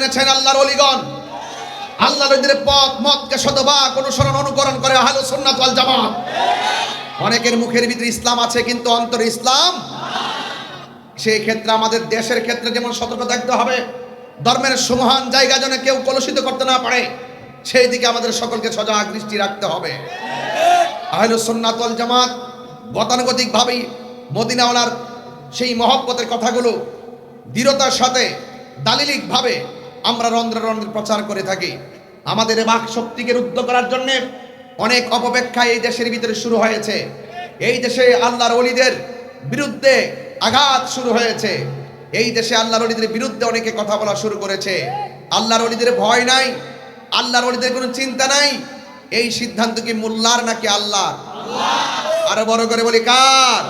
মেনেছেন আল্লাহর ওলিগণ, আল্লাহর ওলিদের পথ মতকে শতভাগ অনুসরণ অনুকরণ করে আহলুস সুন্নাত ওয়াল জামাত। অনেকের মুখের ভিতরে ইসলাম আছে কিন্তু অন্তরে ইসলাম। সেই ক্ষেত্রে আমাদের দেশের ক্ষেত্রে যেমন সতর্ক থাকতে হবে, ধর্মের সুমহান জায়গা যেন কেউ কলুষিত করতে না পারে, সেই দিকে আমাদের সকলকে সজাগ দৃষ্টি রাখতে হবে। আহলুস সুন্নাত ওয়াল জামাত গতানুগতিকভাবেই মদিনাওয়ালার সেই মহব্বতের কথাগুলো দৃঢ়তার সাথে দালিলিকভাবে আমরা রন্ধ্রে রন্ধ্রে প্রচার করে থাকি। আমাদের বাক শক্তিকে রুদ্ধ করার জন্য অনেক অপব্যাখ্যা এই দেশের ভিতরে শুরু হয়েছে। এই দেশে আল্লাহর ওলিদের বিরুদ্ধে আঘাত শুরু হয়েছে। এই দেশে আল্লাহর ওলিদের বিরুদ্ধে অনেকে কথা বলা শুরু করেছে। আল্লাহর ওলিদের ভয় নাই, আল্লাহর ওলিদের কোনো চিন্তা নাই। এই সিদ্ধান্ত কি মোল্লার নাকি আল্লাহ? আরো বড় করে বলি কার?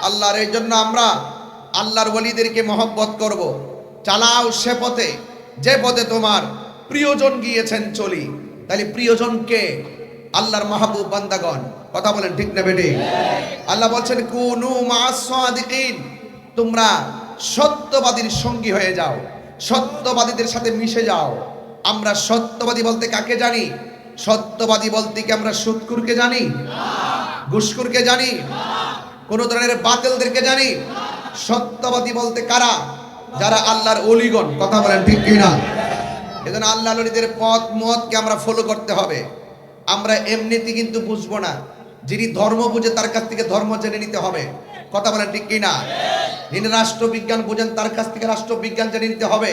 আল্লাহর। এই জন্য আমরা আল্লাহর ওলিদেরকে মহব্বত করব। চালাও সে পথে যে পথে তোমার প্রিয়জন গিয়েছেন চলি। তাহলে প্রিয়জনকে আল্লাহর মাহবুব বান্দাগণ, কথা বলেন ঠিক না বেটি? আল্লাহ বলছেন কুনু মা'আস সাদিকিন, তোমরা সত্যবাদীর সঙ্গী হয়ে যাও, সত্যবাদীদের সাথে মিশে যাও। আমরা সত্যবাদী বলতে কাকে জানি? সত্যবাদী বলতে কি আমরা সুদখোরকে জানি, ঘুষখোরকে জানি, কোন ধরনের বাতিলদেরকে জানি? সত্যবাদী বলতে কারা? যারা আল্লাহর ওলিগণ, কথা বলেন ঠিক কিনা? এজন্য আল্লাহর ওলিদের পথ মতকে আমরা ফলো করতে হবে। আমরা এমনিতে কিন্তু বুঝবো না। যিনি ধর্ম বুঝে তার কাছ থেকে ধর্ম জেনে নিতে হবে, কথা বলেন ঠিক কিনা? যিনি রাষ্ট্রবিজ্ঞান বুঝেন তার কাছ থেকে রাষ্ট্রবিজ্ঞান জেনে নিতে হবে।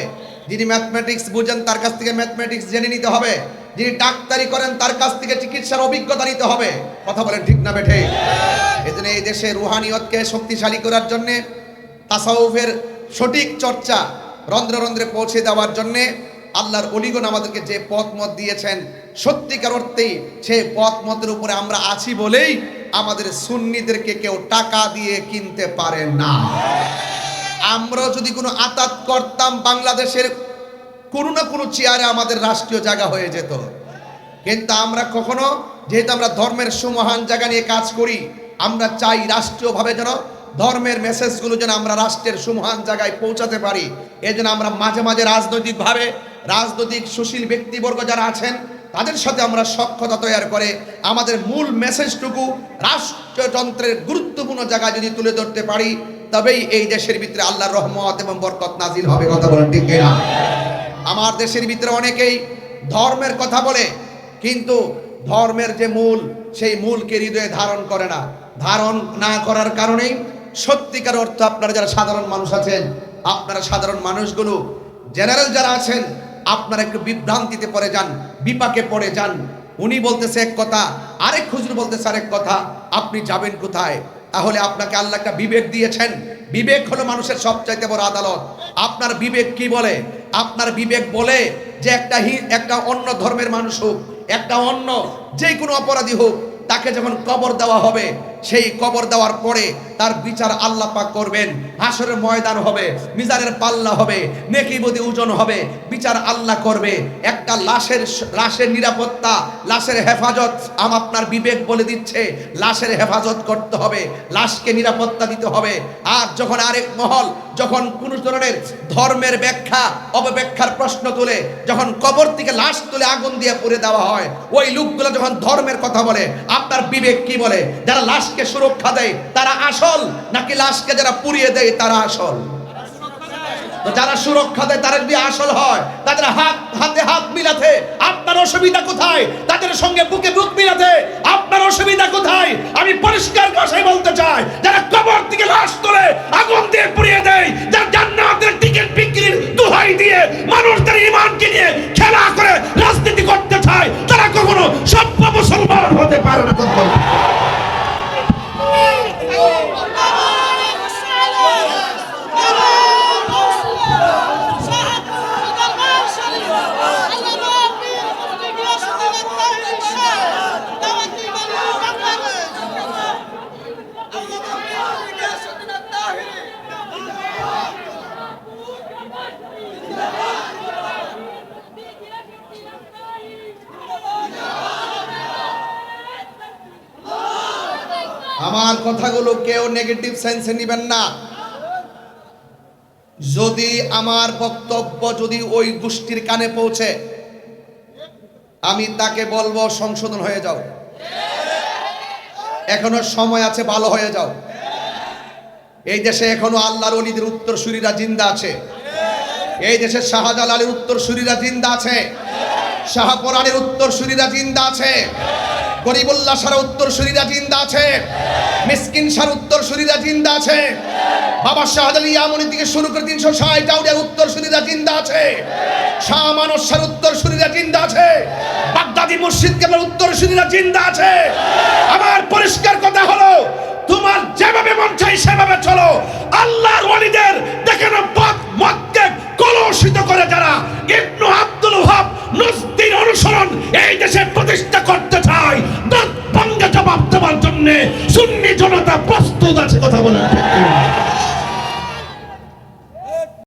যিনি ম্যাথমেটিক্স বুঝেন তার কাছ থেকে ম্যাথমেটিক্স জেনে নিতে হবে। যিনি ডাক্তারি করেন তার কাছ থেকে চিকিৎসার অভিজ্ঞতা নিতে হবে, কথা বলেন ঠিক না বেঠে? এজন্য এই দেশে রুহানিয়তকে শক্তিশালী করার জন্যে, তাসাউফের সঠিক চর্চা রন্ধ্রে রন্ধ্রে পৌঁছে দেওয়ার জন্যে আল্লাহর ওলিগণ আমাদেরকে যে পথ মত দিয়েছেন, সত্যিকার অর্থেই সেই পথ মতের উপরে আমরা আছি বলেই আমাদের সুন্নিদেরকে কেউ টাকা দিয়ে কিনতে পারে না। আমরা যদি কোনো আতাত করতাম, বাংলাদেশের কোনো না কোনো চেয়ারে আমাদের রাষ্ট্রীয় জায়গা হয়ে যেত। কিন্তু আমরা কখনো, যেহেতু আমরা ধর্মের সুমহান জায়গা নিয়ে কাজ করি, আমরা চাই রাষ্ট্রীয়ভাবে যেন ধর্মের মেসেজগুলো যেন আমরা রাষ্ট্রের সুমহান জায়গায় পৌঁছাতে পারি। এই জন্য আমরা মাঝে মাঝে রাজনৈতিকভাবে, রাজনৈতিক সুশীল ব্যক্তিবর্গ যারা আছেন তাদের সাথে আমরা সখ্যতা তৈরি করে আমাদের মূল মেসেজটুকু রাষ্ট্রযন্ত্রের গুরুত্বপূর্ণ জায়গায় যদি তুলে ধরতে পারি, তবেই এই দেশের ভিতরে আল্লাহর রহমত এবং বরকত নাজিল হবে, কথা বলেন ঠিক কিনা? আমার দেশের ভিতরে অনেকেই ধর্মের কথা বলে, কিন্তু ধর্মের যে মূল, সেই মূলকে হৃদয়ে ধারণ করে না। ধারণ না করার কারণেই সত্যিকার অর্থ আপনারা যারা সাধারণ মানুষ আছেন, আপনারা সাধারণ মানুষগুলো, জেনারেল যারা আছেন, আপনারা একটু বিভ্রান্তিতে পড়ে যান, বিপাকে পড়ে যান। উনি বলতেছে এক কথা, আরেক হুজুর বলতেছে আরেক কথা, আপনি যাবেন কোথায়? তাহলে আপনাকে আল্লাহ একটা বিবেক দিয়েছেন। বিবেক হলো মানুষের সবচাইতে বড় আদালত। আপনার বিবেক কি বলে? আপনার বিবেক বলে যে একটা অন্য ধর্মের মানুষ হোক, একটা অন্য যে কোনো অপরাধী হোক, তাকে যখন কবর দেওয়া হবে, সেই কবর দেওয়ার পরে তার বিচার আল্লাহ পাক করবেন। হাসরের ময়দান হবে, মিজানের পাল্লা হবে, নেকি বদি ওজন হবে, বিচার আল্লাহ করবে। একটা লাশের নিরাপত্তা, লাশের হেফাজত আপনার বিবেক বলে দিচ্ছে লাশের হেফাজত করতে হবে, লাশকে নিরাপত্তা দিতে হবে। আর যখন আরেক মহল যখন কোন ধরনের ধর্মের ব্যাখ্যা অপব্যাখ্যার প্রশ্ন তুলে, যখন কবর থেকে লাশ তুলে আগুন দিয়ে পুড়ে দেওয়া হয়, ওই লোকগুলো যখন ধর্মের কথা বলে, আপনার বিবেক কি বলে? যারা লাশকে সুরক্ষা দেয় তারা আসল, নাকি লাশকে যারা পুড়িয়ে দেয় তারা আসল? তো যারা সুরক্ষা দেয় তারা যদি আসল হয়, তাদের হাতে হাত মিলাতে আপনার অসুবিধা কোথায়? তাদের সঙ্গে বুকে বুক মিলাতে আপনার অসুবিধা কোথায়? আমি পরিষ্কার ভাষায় বলতে চাই, যারা কবর থেকে লাশ তুলে আগুন দিয়ে পুড়িয়ে দেয়, যারা জান্নাতের টিকিট বিক্রির দোহাই দিয়ে মানুষদের ঈমানকে নিয়ে খেলা করে রাজনীতি করতে চায়, তারা কখনো সভ্য মুসলমান হতে পারে না। আমার কথাগুলো কেউ নেগেটিভ সেন্সে নেবেন না। যদি আমার বক্তব্য যদি ওই গোষ্ঠীর কানে পৌঁছে, আমি তাকে বলবো সংশোধন হয়ে যাও, এখনো সময় আছে, ভালো হয়ে যাও। এই দেশে এখনো আল্লাহর ওলিদের উত্তরসূরিরা জিন্দা আছে। এই দেশে শাহজালালের উত্তরসূরিরা জিন্দা আছে, শাহপরানের উত্তরসূরিরা জিন্দা আছে, গরিবুল্লাহ শাহর উত্তরসূরিরা জিন্দা আছে, মিসকিন শাহর উত্তরসূরিরা জিন্দা আছে, বাবা শাহজালাল ইয়ামনি থেকে শুরু করে 360 আউলিয়ার উত্তরসূরিরা জিন্দা আছে, শাহ মানস শাহর উত্তরসূরিরা জিন্দা আছে, বাগদাদি মুর্শিদ কেবলার উত্তরসূরিরা জিন্দা আছে। আমার পরিষ্কার কথা হলো, তোমার যেভাবে মন চাই সেভাবে চলো। আল্লাহর ওলিদের দেখেন পথ মতকে কলুষিত করে যারা ইবনে আব্দুল ওয়াহাব নজদীর অনুসরণ এই দেশে প্রতিষ্ঠা করতে চায়, দাঁত ভাঙা জবাব দেওয়ার জন্য সুন্নি জনতা প্রস্তুত আছে। কথা বলেন ঠিক কিনা?